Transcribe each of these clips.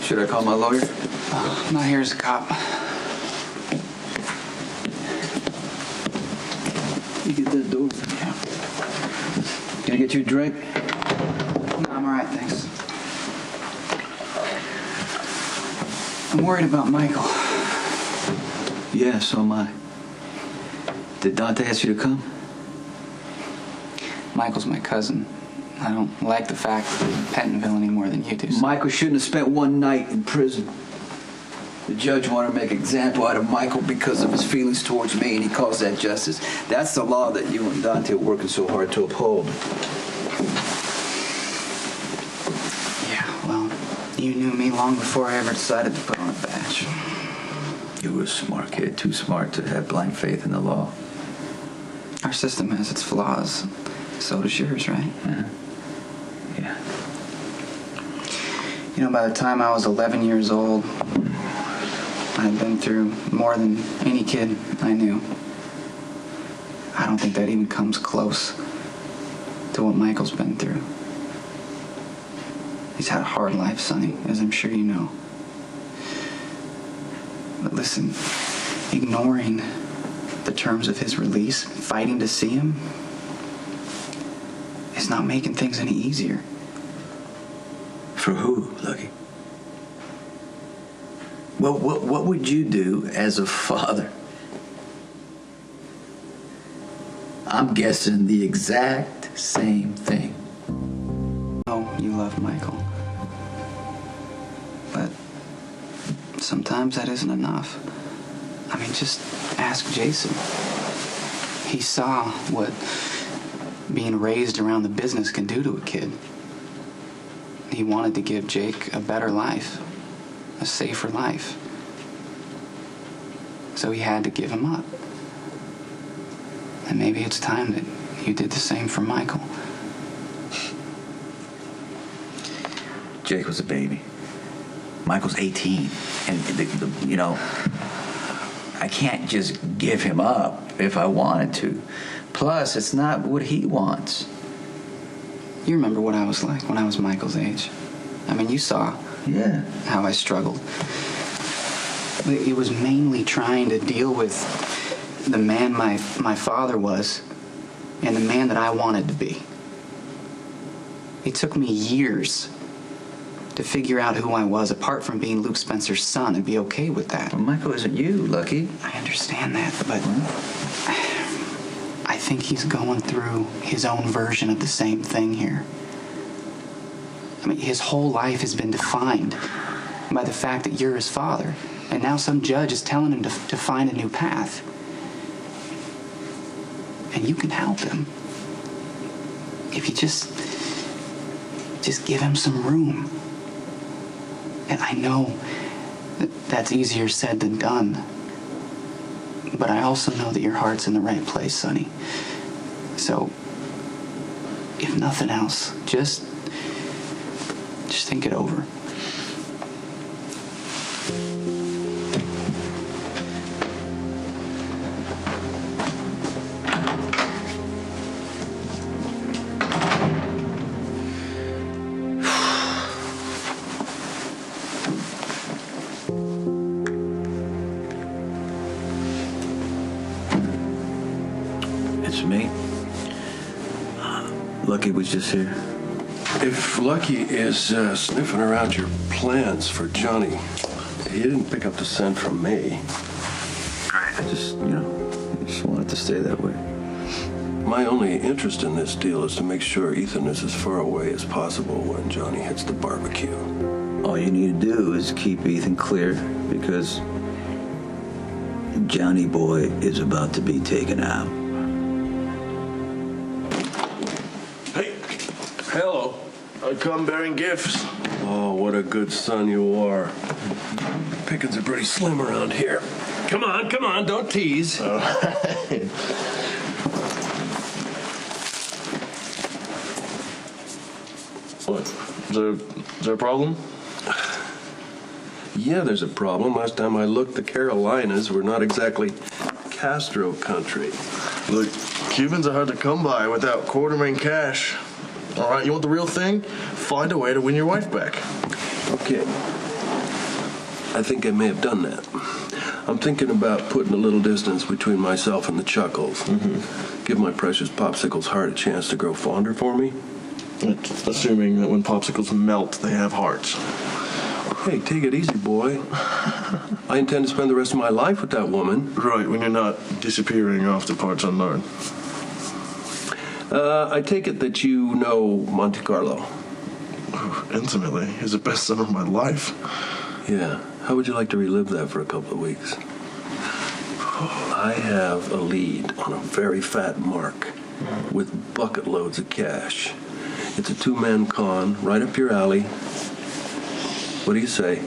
Should I call my lawyer? No, here's a cop. You get that door? Yeah. Can I get you a drink? No, I'm all right, thanks. I'm worried about Michael. Yeah, so am I. Did Dante ask you to come? Michael's my cousin. I don't like the fact that he's in Pentonville any more than you do. So. Michael shouldn't have spent one night in prison. The judge wanted to make an example out of Michael because of his feelings towards me, and he calls that justice. That's the law that you and Dante are working so hard to uphold. Yeah, well, you knew me long before I ever decided to put on a badge. You were a smart kid, too smart to have blind faith in the law. Our system has its flaws. So does yours, right? Yeah. Yeah. You know, by the time I was 11 years old, I had been through more than any kid I knew. I don't think that even comes close to what Michael's been through. He's had a hard life, Sonny, as I'm sure you know. But listen, ignoring the terms of his release, fighting to see him, is not making things any easier. For who, Lucky? Well, what would you do as a father? I'm guessing the exact same thing. Oh, you love Michael. But sometimes that isn't enough. I mean, just ask Jason. He saw what being raised around the business can do to a kid. He wanted to give Jake a better life, a safer life. So he had to give him up. And maybe it's time that you did the same for Michael. Jake was a baby. Michael's 18. And, you know, I can't just give him up if I wanted to. Plus, it's not what he wants. You remember what I was like when I was Michael's age. I mean, you saw how I struggled. It was mainly trying to deal with the man my father was and the man that I wanted to be. It took me years to figure out who I was, apart from being Luke Spencer's son, and be okay with that. Well, Michael isn't you, Lucky. I understand that, but I think he's going through his own version of the same thing here. I mean, his whole life has been defined by the fact that you're his father, and now some judge is telling him to find a new path. And you can help him if you just give him some room. And I know that's easier said than done. But I also know that your heart's in the right place, Sonny. So, if nothing else, just think it over. It's me. Lucky was just here. If Lucky is sniffing around your plans for Johnny, he didn't pick up the scent from me. I just wanted to stay that way. My only interest in this deal is to make sure Ethan is as far away as possible when Johnny hits the barbecue. All you need to do is keep Ethan clear, because Johnny boy is about to be taken out. Hey, hello. I come bearing gifts. Oh, what a good son you are. Pickings are pretty slim around here. Come on, don't tease. All right. What? Is there a problem? Yeah, there's a problem. Last time I looked, the Carolinas were not exactly Castro country. Look, Cubans are hard to come by without quartermain cash. All right, you want the real thing? Find a way to win your wife back. Okay. I think I may have done that. I'm thinking about putting a little distance between myself and the Chuckles. Give my precious popsicles heart a chance to grow fonder for me. It's assuming that when popsicles melt, they have hearts. Hey, take it easy, boy. I intend to spend the rest of my life with that woman. Right, when you're not disappearing off to parts unknown. I take it that you know Monte Carlo. Intimately. He's the best son of my life. Yeah. How would you like to relive that for a couple of weeks? I have a lead on a very fat mark with bucket loads of cash. It's a two-man con, right up your alley. What do you say?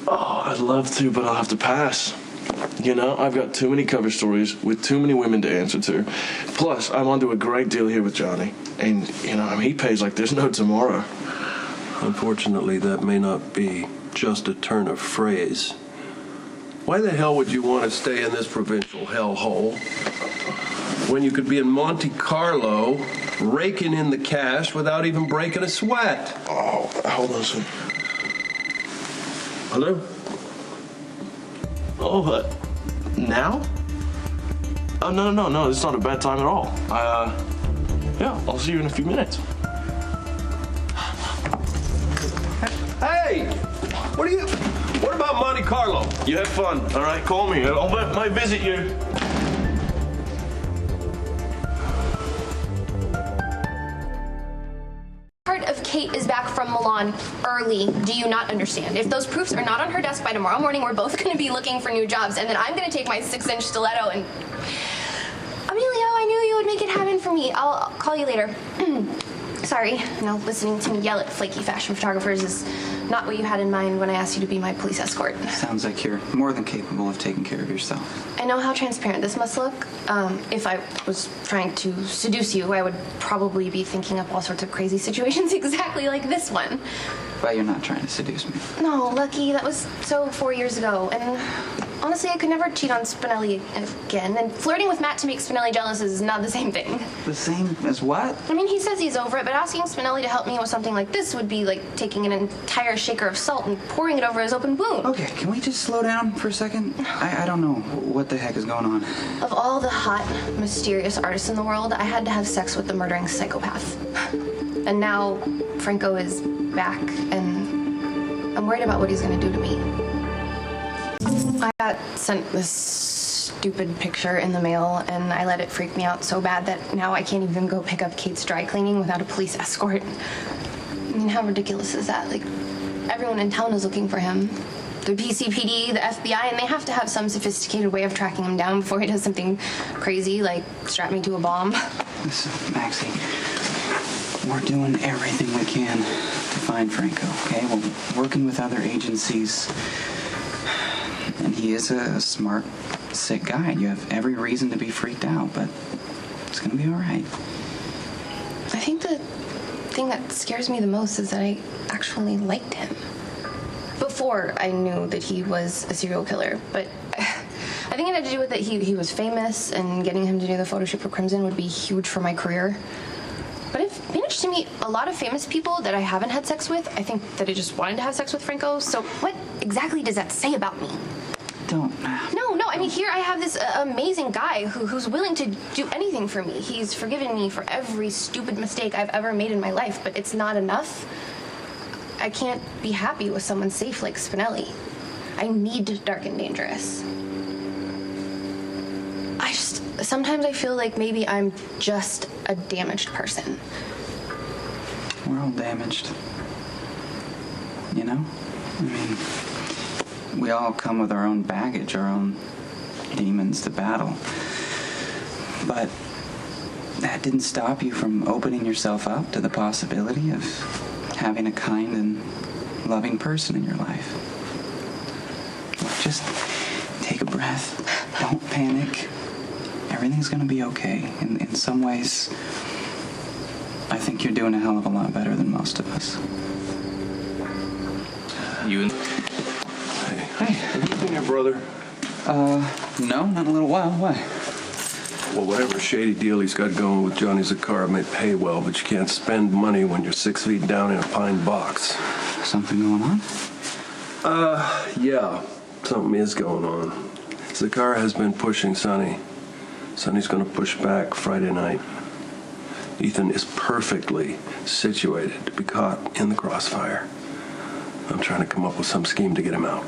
Oh, I'd love to, but I'll have to pass. You know, I've got too many cover stories with too many women to answer to. Plus, I'm onto a great deal here with Johnny. And, you know, I mean, he pays like there's no tomorrow. Unfortunately, that may not be just a turn of phrase. Why the hell would you want to stay in this provincial hellhole when you could be in Monte Carlo raking in the cash without even breaking a sweat? Oh, hold on a second. Hello? Oh, now? Oh, no, it's not a bad time at all. Yeah, I'll see you in a few minutes. Hey! What about Monte Carlo? You have fun, all right? Call me. I might visit you. Part of Kate is back from Milan early. Do you not understand? If those proofs are not on her desk by tomorrow morning, we're both going to be looking for new jobs, and then I'm going to take my 6-inch stiletto and... Emilio, I knew you would make it happen for me. I'll call you later. Sorry, listening to me yell at flaky fashion photographers is not what you had in mind when I asked you to be my police escort. Sounds like you're more than capable of taking care of yourself. I know how transparent this must look. If I was trying to seduce you, I would probably be thinking up all sorts of crazy situations exactly like this one. But you're not trying to seduce me. No, Lucky, that was so 4 years ago. And honestly, I could never cheat on Spinelli again. And flirting with Matt to make Spinelli jealous is not the same thing. The same as what? I mean, he says he's over it, but asking Spinelli to help me with something like this would be like taking an entire shaker of salt and pouring it over his open wound. Okay, can we just slow down for a second? I don't know what the heck is going on. Of all the hot, mysterious artists in the world, I had to have sex with the murdering psychopath. And now Franco is back, and I'm worried about what he's going to do to me. I got sent this stupid picture in the mail, and I let it freak me out so bad that now I can't even go pick up Kate's dry cleaning without a police escort. I mean, how ridiculous is that? Like, everyone in town is looking for him. The PCPD, the FBI, and they have to have some sophisticated way of tracking him down before he does something crazy, like strap me to a bomb. Listen, Maxie, we're doing everything we can to find Franco, okay? We're working with other agencies. And he is a smart, sick guy. You have every reason to be freaked out, but it's gonna be all right. I think the thing that scares me the most is that I actually liked him. Before I knew that he was a serial killer, but I think it had to do with that he was famous, and getting him to do the photo shoot for Crimson would be huge for my career. But I've managed to meet a lot of famous people that I haven't had sex with. I think that I just wanted to have sex with Franco, so what exactly does that say about me? Don't. No, I mean, here I have this amazing guy who's willing to do anything for me. He's forgiven me for every stupid mistake I've ever made in my life, but it's not enough. I can't be happy with someone safe like Spinelli. I need Dark and Dangerous. Sometimes I feel like maybe I'm just a damaged person. We're all damaged. You know? I mean, we all come with our own baggage, our own demons to battle. But that didn't stop you from opening yourself up to the possibility of having a kind and loving person in your life. Look, just take a breath. Don't panic. Everything's gonna be okay. In some ways, I think you're doing a hell of a lot better than most of us. You and... Hey. Have you seen your brother? No, not in a little while. Why? Well, whatever shady deal he's got going with Johnny Zakara may pay well, but you can't spend money when you're 6 feet down in a pine box. Something going on? Yeah, something is going on. Zakara has been pushing Sonny. Sonny's going to push back Friday night. Ethan is perfectly situated to be caught in the crossfire. I'm trying to come up with some scheme to get him out.